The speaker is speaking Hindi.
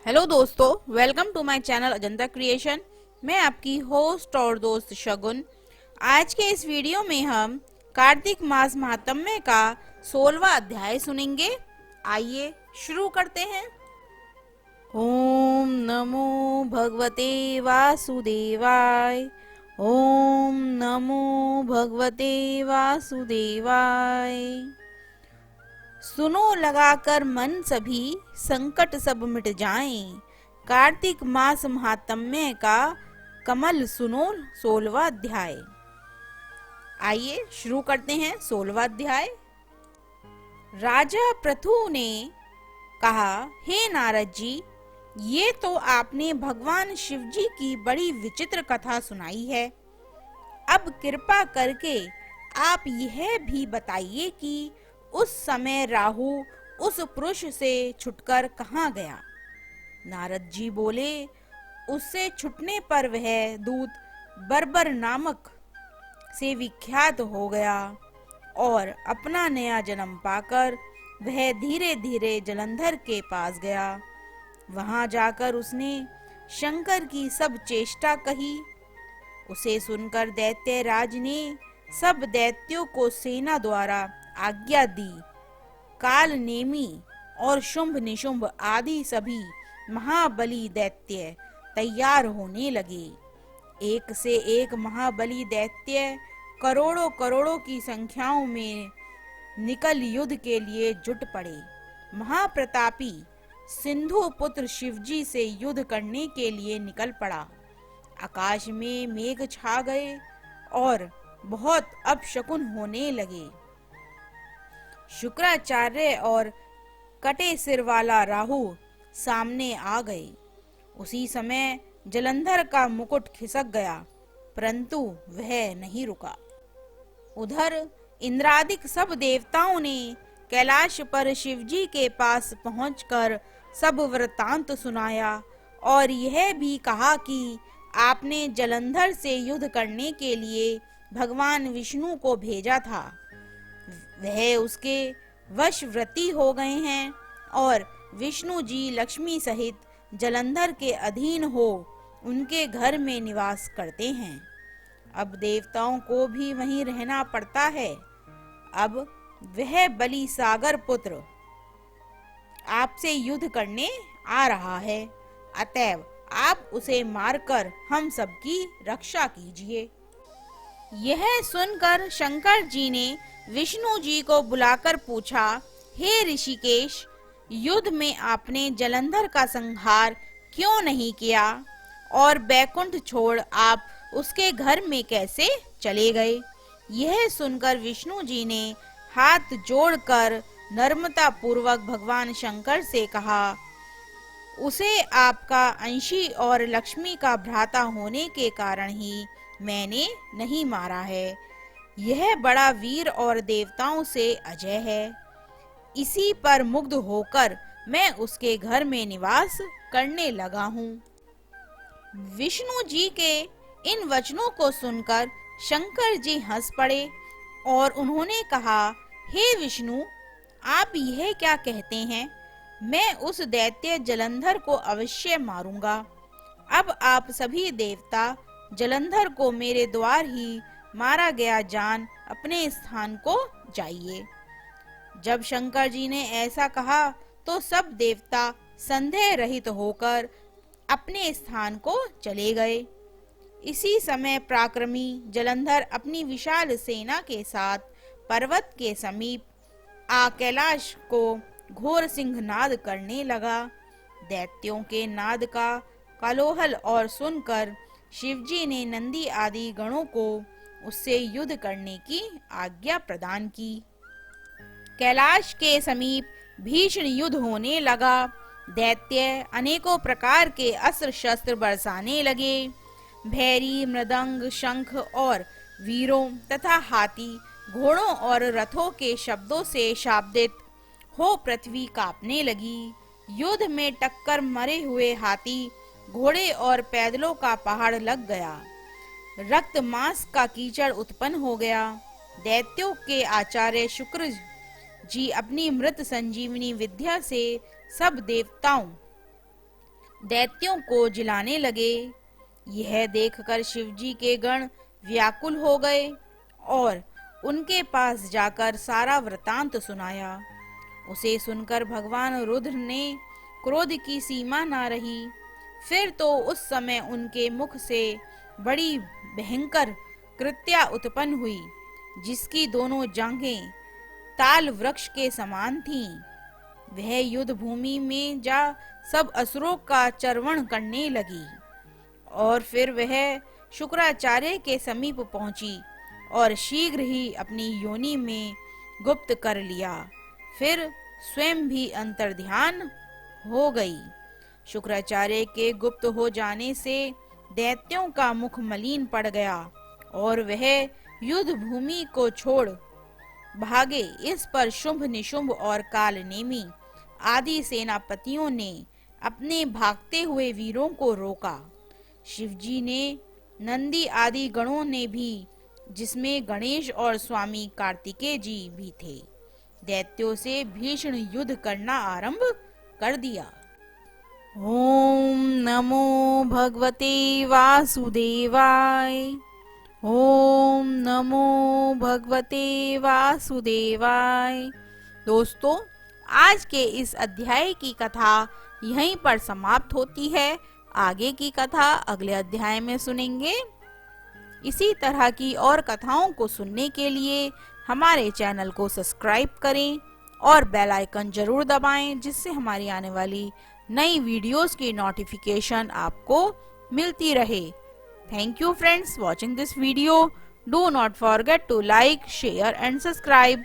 हेलो दोस्तों, welcome to my channel Ajanta creation. मैं आपकी होस्ट और दोस्त शगुन। आज के इस वीडियो में हम कार्तिक मास महात्म्य का 16वां अध्याय सुनेंगे। आइए शुरू करते हैं। ओम नमो भगवते वासुदेवाय। ओम नमो भगवते वासुदेवाय। सुनो लगाकर मन सभी, संकट सब मिट जाएं। कार्तिक मास महात्म्य का कमल सुनो 16वां अध्याय। आइए शुरू करते हैं 16वां अध्याय। राजा पृथु ने कहा, हे नारद जी, ये तो आपने भगवान शिव जी की बड़ी विचित्र कथा सुनाई है। अब कृपा करके आप यह भी बताइए कि उस समय राहु उस पुरुष से छुटकर कहाँ गया। नारद जी बोले, उससे छुटने पर वह दूत बर्बर नामक से विख्यात हो गया और अपना नया जन्म पाकर वह धीरे धीरे जलंधर के पास गया। वहां जाकर उसने शंकर की सब चेष्टा कही। उसे सुनकर दैत्यराज ने सब दैत्यों को सेना द्वारा आज्ञा दी। काल नेमी और शुंभ निशुंभ आदि सभी महाबली दैत्य तैयार होने लगे। एक से एक महाबली दैत्य करोड़ों करोड़ों की संख्याओं में निकल युद्ध के लिए जुट पड़े। महाप्रतापी सिंधु पुत्र शिवजी से युद्ध करने के लिए निकल पड़ा। आकाश में मेघ छा गए और बहुत अपशकुन होने लगे। शुक्राचार्य और कटे सिर वाला राहु सामने आ गए। उसी समय जलंधर का मुकुट खिसक गया, परंतु वह नहीं रुका। उधर इंद्रादिक सब देवताओं ने कैलाश पर शिवजी के पास पहुंचकर सब वृतांत सुनाया और यह भी कहा कि आपने जलंधर से युद्ध करने के लिए भगवान विष्णु को भेजा था। वह उसके वशव्रती हो गए हैं और विष्णु जी लक्ष्मी सहित जलंधर के अधीन हो उनके घर में निवास करते हैं। अब देवताओं को भी वहीं रहना पड़ता है। अब वह बलि सागर पुत्र आपसे युद्ध करने आ रहा है, अतएव आप उसे मारकर हम सबकी रक्षा कीजिए। यह सुनकर शंकर जी ने विष्णु जी को बुलाकर पूछा, हे ऋषिकेश, युद्ध में आपने जलंधर का संहार क्यों नहीं किया और बैकुंठ छोड़ आप उसके घर में कैसे चले गए। यह सुनकर विष्णु जी ने हाथ जोड़कर नम्रता पूर्वक भगवान शंकर से कहा, उसे आपका अंशी और लक्ष्मी का भ्राता होने के कारण ही मैंने नहीं मारा है। यह बड़ा वीर और देवताओं से अजय है। इसी पर मुग्ध होकर मैं उसके घर में निवास करने लगा हूँ। विष्णु जी के इन वचनों को सुनकर शंकर जी हंस पड़े और उन्होंने कहा, हे विष्णु, आप यह क्या कहते हैं। मैं उस दैत्य जलंधर को अवश्य मारूंगा। अब आप सभी देवता जलंधर को मेरे द्वार ही मारा गया जान अपने स्थान को जाइए। जब शंकर जी ने ऐसा कहा तो सब देवता संदेह रहित होकर अपने स्थान को चले गए। इसी समय पराक्रमी जलंधर अपनी विशाल सेना के साथ पर्वत के समीप आ कैलाश को घोर सिंहनाद करने लगा। दैत्यों के नाद का कलोहल और सुनकर शिवजी ने नंदी आदि गणों को उससे युद्ध करने की आज्ञा प्रदान की। कैलाश के समीप भीषण युद्ध होने लगा। दैत्य अनेकों प्रकार के अस्त्र शस्त्र बरसाने लगे। भैरी, मृदंग, शंख और वीरों तथा हाथी, घोड़ों और रथों के शब्दों से शाब्दित हो पृथ्वी कांपने लगी। युद्ध में टक्कर मरे हुए हाथी, घोड़े और पैदलों का पहाड़ लग गया। रक्त मांस का कीचड़ उत्पन्न हो गया। दैत्यों के आचार्य शुक्र जी अपनी मृत संजीवनी विद्या से सब देवताओं दैत्यों को जिलाने लगे। यह देखकर शिवजी के गण व्याकुल हो गए और उनके पास जाकर सारा वृतांत सुनाया। उसे सुनकर भगवान रुद्र ने क्रोध की सीमा ना रही। फिर तो उस समय उनके मुख से बड़ी भयंकर कृत्या उत्पन्न हुई, जिसकी दोनों जांघें ताल वृक्ष के समान थीं। वह युद्ध भूमि में जा सब असुरों का चर्वण करने लगी और फिर वह शुक्राचार्य के समीप पहुंची और शीघ्र ही अपनी योनि में गुप्त कर लिया। फिर स्वयं भी अंतर्ध्यान हो गई। शुक्राचार्य के गुप्त हो जाने से दैत्यों का मुख मलिन पड़ गया और वह युद्ध भूमि को छोड़ भागे। इस पर शुंभ निशुंभ और काल नेमी आदि सेनापतियों ने अपने भागते हुए वीरों को रोका। शिवजी ने नंदी आदि गणों ने भी, जिसमें गणेश और स्वामी कार्तिकेय जी भी थे, दैत्यों से भीषण युद्ध करना आरंभ कर दिया। ओम नमो भगवते वासुदेवाय। ओम नमो भगवते वासुदेवाय। दोस्तों, आज के इस अध्याय की कथा यहीं पर समाप्त होती है। आगे की कथा अगले अध्याय में सुनेंगे। इसी तरह की और कथाओं को सुनने के लिए हमारे चैनल को सब्सक्राइब करें और बेल आइकन जरूर दबाएं, जिससे हमारी आने वाली नई वीडियोस की नोटिफिकेशन आपको मिलती रहे। Thank you friends watching this video. Do not forget to like, share and subscribe.